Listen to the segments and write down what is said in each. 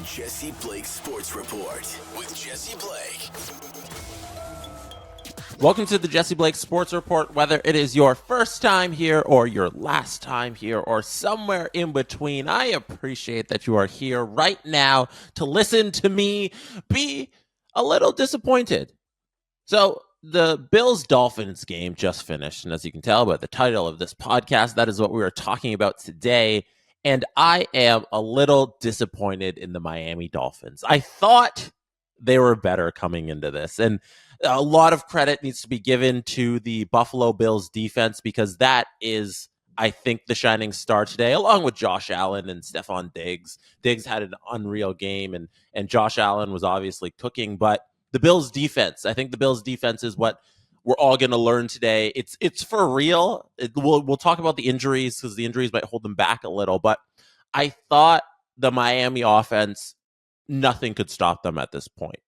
Jesse Blake Sports Report with Jesse Blake. Welcome to the Jesse Blake Sports Report. Whether it is your first time here or your last time here or somewhere in between, I appreciate that you are here right now to listen to me be a little disappointed. So the Bills-Dolphins game just finished, and as you can tell by the title of this podcast, that is what we are talking about today. And I am a little disappointed in the Miami Dolphins. I thought they were better coming into this, and a lot of credit needs to be given to the Buffalo Bills defense because that is, I think, the shining star today, along with Josh Allen and Stephon Diggs. Diggs had an unreal game, and Josh Allen was obviously cooking, but the Bills defense, I think the Bills defense is what we're all going to learn today. It's for real. We'll talk about the injuries because the injuries might hold them back a little, but I thought the Miami offense, nothing could stop them at this point.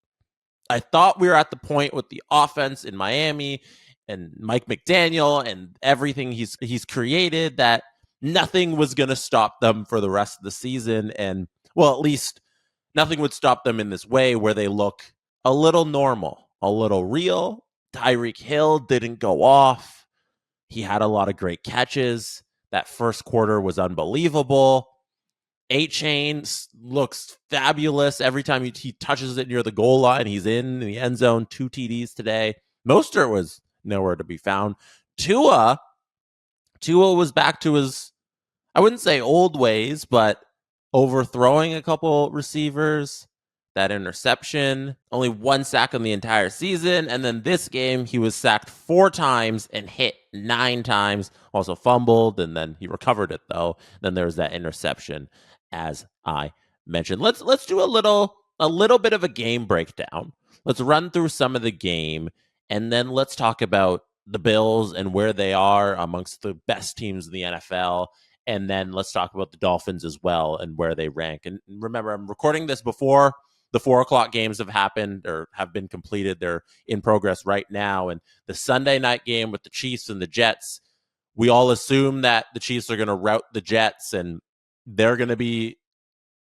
I thought we were at the point with the offense in Miami and Mike McDaniel and everything he's created that nothing was going to stop them for the rest of the season. And, well, at least nothing would stop them in this way where they look a little normal, a little real. Tyreek Hill didn't go off. He had a lot of great catches. That first quarter was unbelievable. A-Chain looks fabulous. Every time he touches it near the goal line, he's in the end zone. 2 TDs today. Mostert was nowhere to be found. Tua was back to his, I wouldn't say old ways, but overthrowing a couple receivers. That interception, only 1 sack in the entire season. And then this game, he was sacked 4 times and hit 9 times. Also fumbled, and then he recovered it, though. Then there was that interception, as I mentioned. Let's do a little bit of a game breakdown. Let's run through some of the game, and then let's talk about the Bills and where they are amongst the best teams in the NFL. And then let's talk about the Dolphins as well and where they rank. And remember, I'm recording this before the 4:00 games have happened or have been completed. They're in progress right now. And the Sunday night game with the Chiefs and the Jets, we all assume that the Chiefs are going to rout the Jets and they're going to be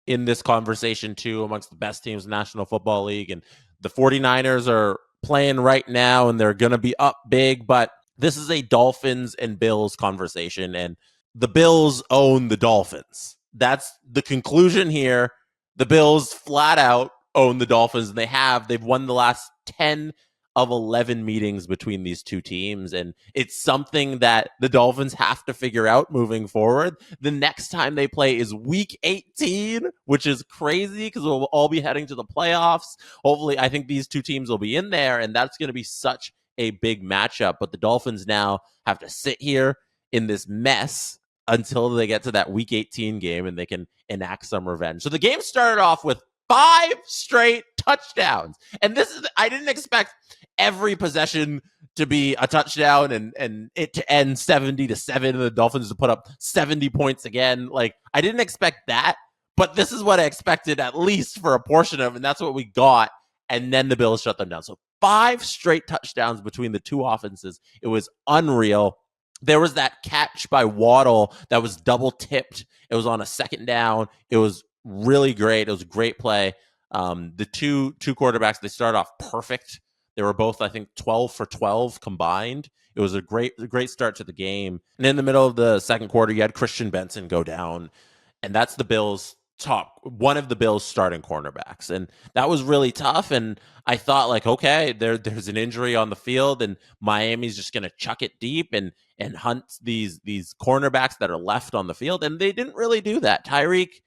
in this conversation too amongst the best teams in the National Football League. And the 49ers are playing right now and they're going to be up big. But this is a Dolphins and Bills conversation. And the Bills own the Dolphins. That's the conclusion here. The Bills flat out own the Dolphins, and they've won the last 10 of 11 meetings between these two teams, and it's something that the Dolphins have to figure out moving forward. The next time they play is week 18, which is crazy because we'll all be heading to the playoffs. Hopefully, I think these two teams will be in there, and that's going to be such a big matchup, but the Dolphins now have to sit here in this mess until they get to that week 18 game and they can enact some revenge. So the game started off with 5 straight touchdowns. And I didn't expect every possession to be a touchdown and it to end 70-7 and the Dolphins to put up 70 points again. Like, I didn't expect that, but this is what I expected at least for a portion of, and that's what we got. And then the Bills shut them down. So 5 straight touchdowns between the two offenses. It was unreal. There was that catch by Waddle that was double tipped. It was on a second down. It was really great. It was a great play. The two quarterbacks, they started off perfect. They were both, I think, 12 for 12 combined. It was a great start to the game. And in the middle of the second quarter, you had Christian Benson go down. And that's one of the Bills' starting cornerbacks. And that was really tough. And I thought, like, okay, there's an injury on the field, and Miami's just going to chuck it deep and hunt these cornerbacks that are left on the field. And they didn't really do that. Tyreek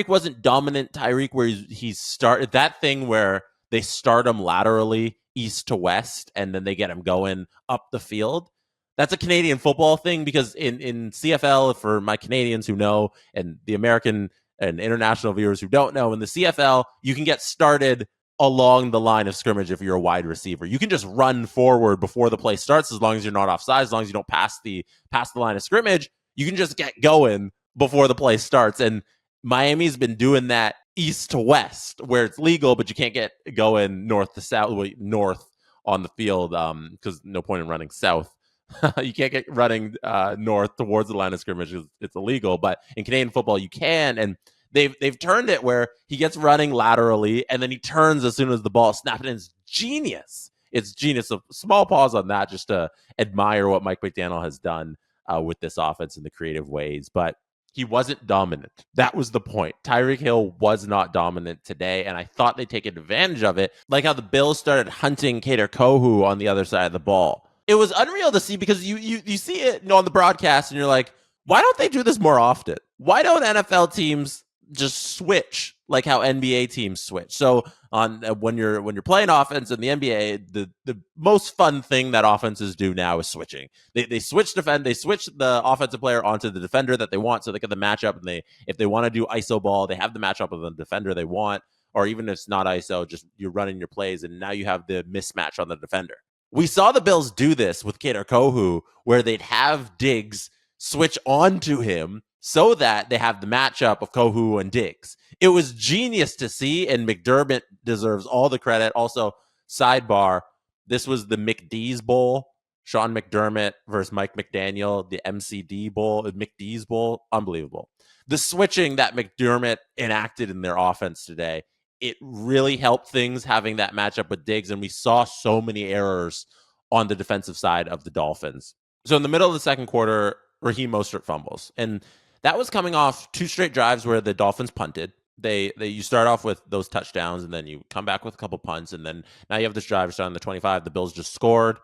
wasn't dominant. Tyreek, where he started that thing where they start him laterally east to west, and then they get him going up the field. That's a Canadian football thing because in CFL, for my Canadians who know, and the American and international viewers who don't know, in the CFL, you can get started along the line of scrimmage if you're a wide receiver. You can just run forward before the play starts as long as you're not offside, as long as you don't pass the line of scrimmage. You can just get going before the play starts. And Miami's been doing that east to west where it's legal, but you can't get going north to south, north on the field because no point in running south. You can't get running north towards the line of scrimmage. It's illegal. But in Canadian football, you can. And They've turned it where he gets running laterally and then he turns as soon as the ball snaps. And it's genius. It's genius. So small pause on that just to admire what Mike McDaniel has done with this offense in the creative ways. But he wasn't dominant. That was the point. Tyreek Hill was not dominant today, and I thought they'd take advantage of it, like how the Bills started hunting Kader Kohu on the other side of the ball. It was unreal to see because you see it on the broadcast, and you're like, why don't they do this more often? Why don't NFL teams just switch like how NBA teams switch? So on when you're playing offense in the NBA, the most fun thing that offenses do now is switching. They switch the offensive player onto the defender that they want, so they get the matchup. And if they want to do ISO ball, they have the matchup of the defender they want, or even if it's not ISO, just you're running your plays, and now you have the mismatch on the defender. We saw the Bills do this with Kader Kohu, where they'd have Diggs switch onto him so that they have the matchup of Kohu and Diggs. It was genius to see, and McDermott deserves all the credit. Also, sidebar, this was the McDee's Bowl. Sean McDermott versus Mike McDaniel, the MCD Bowl, McDee's Bowl. Unbelievable. The switching that McDermott enacted in their offense today, it really helped things having that matchup with Diggs, and we saw so many errors on the defensive side of the Dolphins. So in the middle of the second quarter, Raheem Mostert fumbles, and that was coming off 2 straight drives where the Dolphins punted. You start off with those touchdowns, and then you come back with a couple punts, and then now you have this drive starting on the 25. The Bills just scored.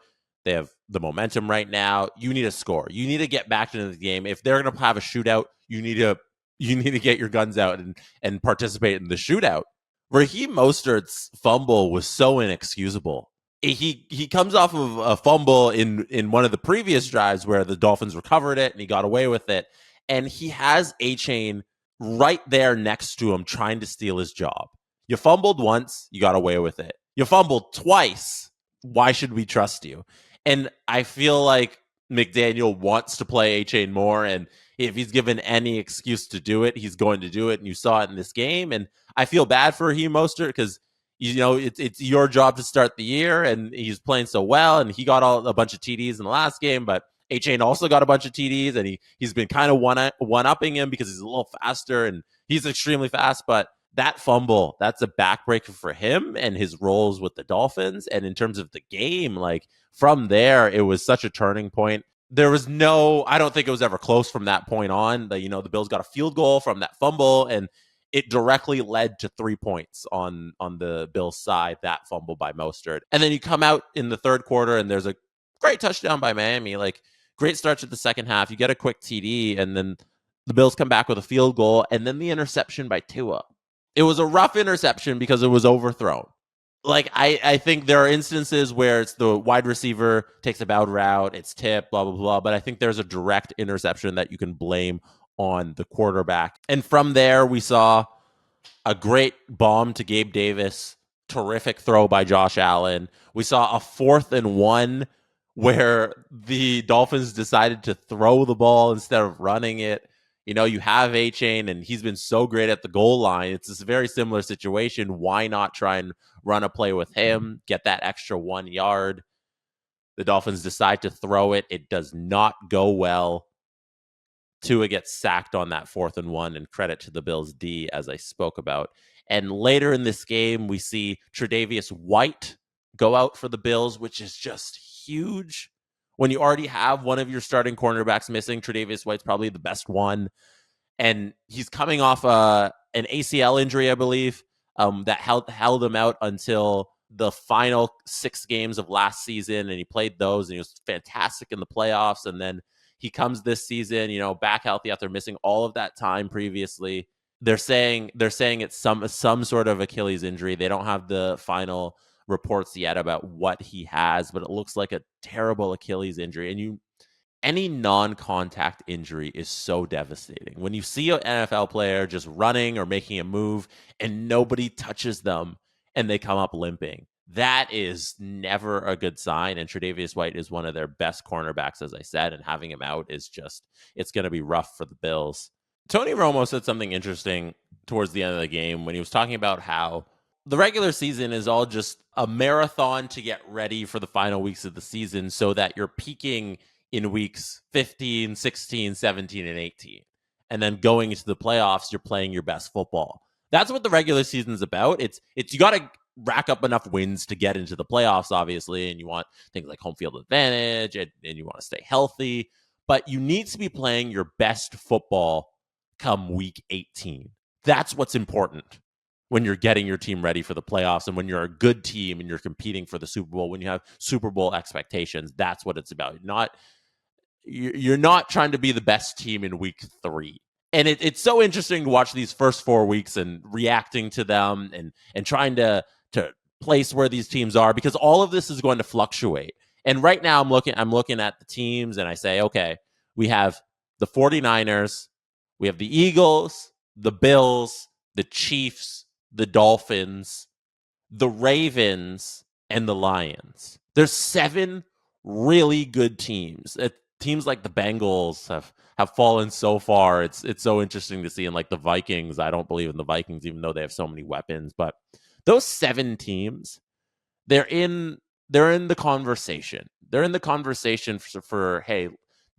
They have the momentum right now. You need a score. You need to get back into the game. If they're going to have a shootout, you need to get your guns out and participate in the shootout. Raheem Mostert's fumble was so inexcusable. He comes off of a fumble in one of the previous drives where the Dolphins recovered it and he got away with it. And he has A-Chain right there next to him trying to steal his job. You fumbled once, you got away with it. You fumbled twice. Why should we trust you? And I feel like McDaniel wants to play A-Chain more, and if he's given any excuse to do it, he's going to do it. And you saw it in this game. And I feel bad for Raheem Mostert because it's your job to start the year, and he's playing so well, and he got a bunch of TDs in the last game, but A-Chain also got a bunch of TDs, and he's been kind of one-upping him because he's a little faster, and he's extremely fast, but that fumble, that's a backbreaker for him and his roles with the Dolphins. And in terms of the game, like from there, it was such a turning point. There was I don't think it was ever close from that point on. The Bills got a field goal from that fumble, and it directly led to 3 points on the Bills side, that fumble by Mostert. And then you come out in the third quarter, and there's a great touchdown by Miami, like great start to the second half. You get a quick TD, and then the Bills come back with a field goal, and then the interception by Tua. It was a rough interception because it was overthrown. Like, I think there are instances where it's the wide receiver takes a bad route, it's tipped, blah, blah, blah. But I think there's a direct interception that you can blame on the quarterback. And from there, we saw a great bomb to Gabe Davis, terrific throw by Josh Allen. We saw a 4th and 1 where the Dolphins decided to throw the ball instead of running it. You have A-Chain, and he's been so great at the goal line. It's this very similar situation. Why not try and run a play with him, get that extra 1 yard? The Dolphins decide to throw it. It does not go well. Tua gets sacked on that 4th and 1, and credit to the Bills D, as I spoke about. And later in this game, we see Tre'Davious White go out for the Bills, which is just huge. When you already have one of your starting cornerbacks missing, Tre'Davious White's probably the best one. And he's coming off an ACL injury, I believe, that held him out until the final 6 games of last season. And he played those, and he was fantastic in the playoffs. And then he comes this season, back healthy after missing all of that time previously. They're saying it's some sort of Achilles injury. They don't have the final reports yet about what he has, but it looks like a terrible Achilles injury. And any non-contact injury is so devastating. When you see an NFL player just running or making a move and nobody touches them and they come up limping, that is never a good sign. And Tre'Davious White is one of their best cornerbacks, as I said, and having him out is it's going to be rough for the Bills. Tony Romo said something interesting towards the end of the game when he was talking about how the regular season is all just a marathon to get ready for the final weeks of the season so that you're peaking in weeks 15, 16, 17, and 18. and then going into the playoffs, you're playing your best football. That's what the regular season is about. It's you got to rack up enough wins to get into the playoffs, obviously, and you want things like home field advantage, and you want to stay healthy, but you need to be playing your best football come week 18. That's what's important when you're getting your team ready for the playoffs, and when you're a good team and you're competing for the Super Bowl, when you have Super Bowl expectations. That's what it's about. You're not trying to be the best team in week 3. And it's so interesting to watch these first 4 weeks and reacting to them, and trying to place where these teams are, because all of this is going to fluctuate. And right now I'm looking at the teams, and I say, okay, we have the 49ers, we have the Eagles, the Bills, the Chiefs, the Dolphins, the Ravens, and the Lions. There's 7 really good teams. Teams like the Bengals have fallen so far. It's so interesting to see. And like the Vikings, I don't believe in the Vikings, even though they have so many weapons. But those 7 teams, they're in the conversation. They're in the conversation for hey,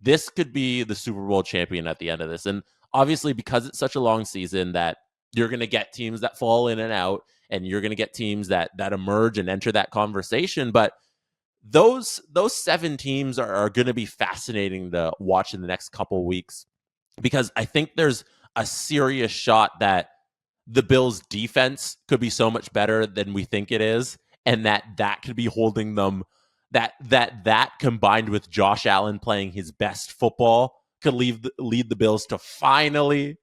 this could be the Super Bowl champion at the end of this. And obviously, because it's such a long season, that you're going to get teams that fall in and out, and you're going to get teams that emerge and enter that conversation. But those 7 teams are going to be fascinating to watch in the next couple weeks, because I think there's a serious shot that the Bills' defense could be so much better than we think it is, and that could be holding them. That combined with Josh Allen playing his best football could lead the Bills to finally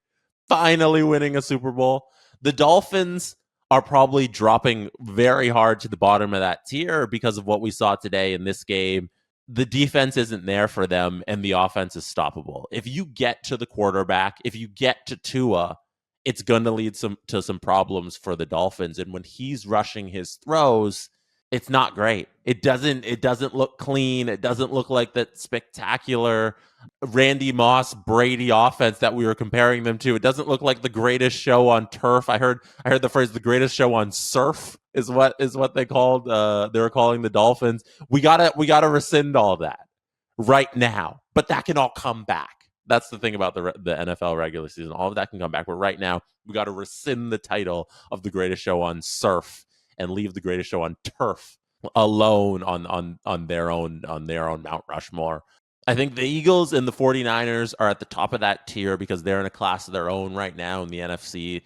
winning a Super Bowl. The Dolphins are probably dropping very hard to the bottom of that tier because of what we saw today in this game. The defense isn't there for them, and the offense is stoppable. If you get to the quarterback, if you get to Tua, it's going to lead to some problems for the Dolphins. And when he's rushing his throws, it's not great. It doesn't look clean. It doesn't look like that spectacular Randy Moss Brady offense that we were comparing them to. It doesn't look like the greatest show on turf. I heard the phrase "the greatest show on surf" is what they called. They were calling the Dolphins. We gotta rescind all that right now, but that can all come back. That's the thing about the NFL regular season. All of that can come back, but right now we got to rescind the title of the greatest show on surf and leave the greatest show on turf alone on their own Mount Rushmore. I think the Eagles and the 49ers are at the top of that tier because they're in a class of their own right now in the NFC.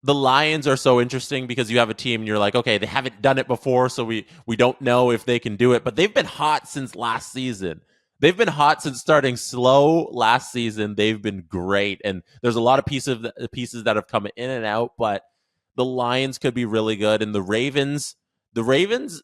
The Lions are so interesting because you have a team and you're like, okay, they haven't done it before, so we don't know if they can do it, but they've been hot since last season. They've been hot since starting slow last season. They've been great, and there's a lot of pieces that have come in and out, but the Lions could be really good. And the Ravens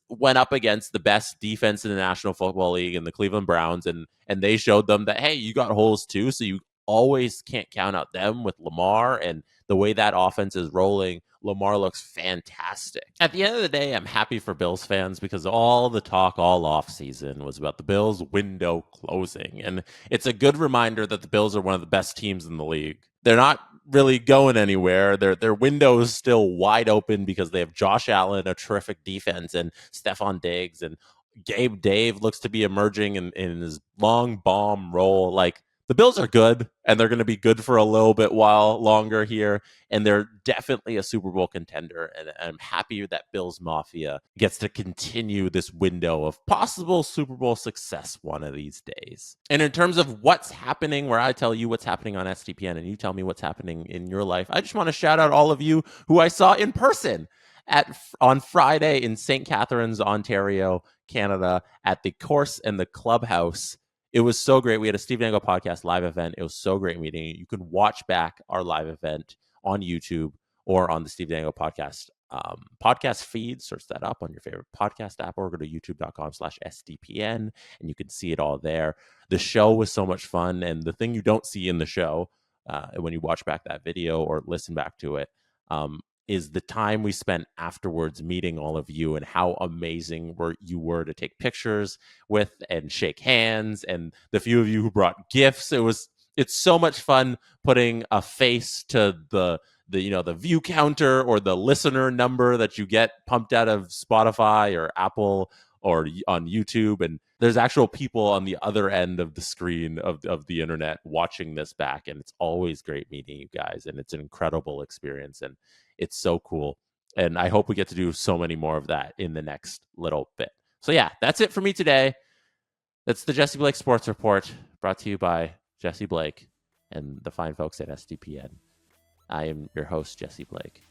went up against the best defense in the National Football League and the Cleveland Browns, and they showed them that, hey, you got holes too, so you always can't count out them with Lamar. And the way that offense is rolling, Lamar looks fantastic. At the end of the day, I'm happy for Bills fans because all the talk all offseason was about the Bills window closing. And it's a good reminder that the Bills are one of the best teams in the league. They're not really going anywhere. Their window is still wide open because they have Josh Allen, a terrific defense, and Stephon Diggs, and Gabe Dave looks to be emerging in his long bomb role. Like, the Bills are good, and they're going to be good for a little bit while longer here, and they're definitely a Super Bowl contender, and I'm happy that Bills Mafia gets to continue this window of possible Super Bowl success one of these days. And in terms of what's happening, where I tell you what's happening on SDPN and you tell me what's happening in your life, I just want to shout out all of you who I saw in person on Friday in St. Catharines, Ontario, Canada, at the Course and the Clubhouse. It was so great. We had a Steve Dangle podcast live event. It was so great meeting you. You can watch back our live event on YouTube or on the Steve Dangle podcast podcast feed. Search that up on your favorite podcast app, or go to youtube.com/sdpn, and you can see it all there. The show was so much fun, and the thing you don't see in the show when you watch back that video or listen back to it is the time we spent afterwards meeting all of you and how amazing you were to take pictures with and shake hands, and the few of you who brought gifts. It's so much fun putting a face to the view counter or the listener number that you get pumped out of Spotify or Apple or on YouTube. And there's actual people on the other end of the screen of the internet watching this back. And it's always great meeting you guys. And it's an incredible experience. And it's so cool. And I hope we get to do so many more of that in the next little bit. So yeah, that's it for me today. That's the Jesse Blake Sports Report, brought to you by Jesse Blake and the fine folks at SDPN. I am your host, Jesse Blake.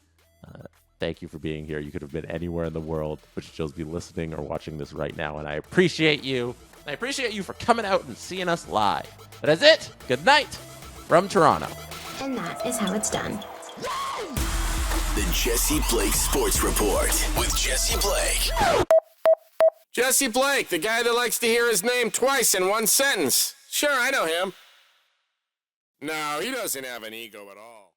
Thank you for being here. You could have been anywhere in the world, but you'll just be listening or watching this right now, and I appreciate you. I appreciate you for coming out and seeing us live. That is it. Good night from Toronto. And that is how it's done. The Jesse Blake Sports Report with Jesse Blake. Jesse Blake, the guy that likes to hear his name twice in one sentence. Sure, I know him. No, he doesn't have an ego at all.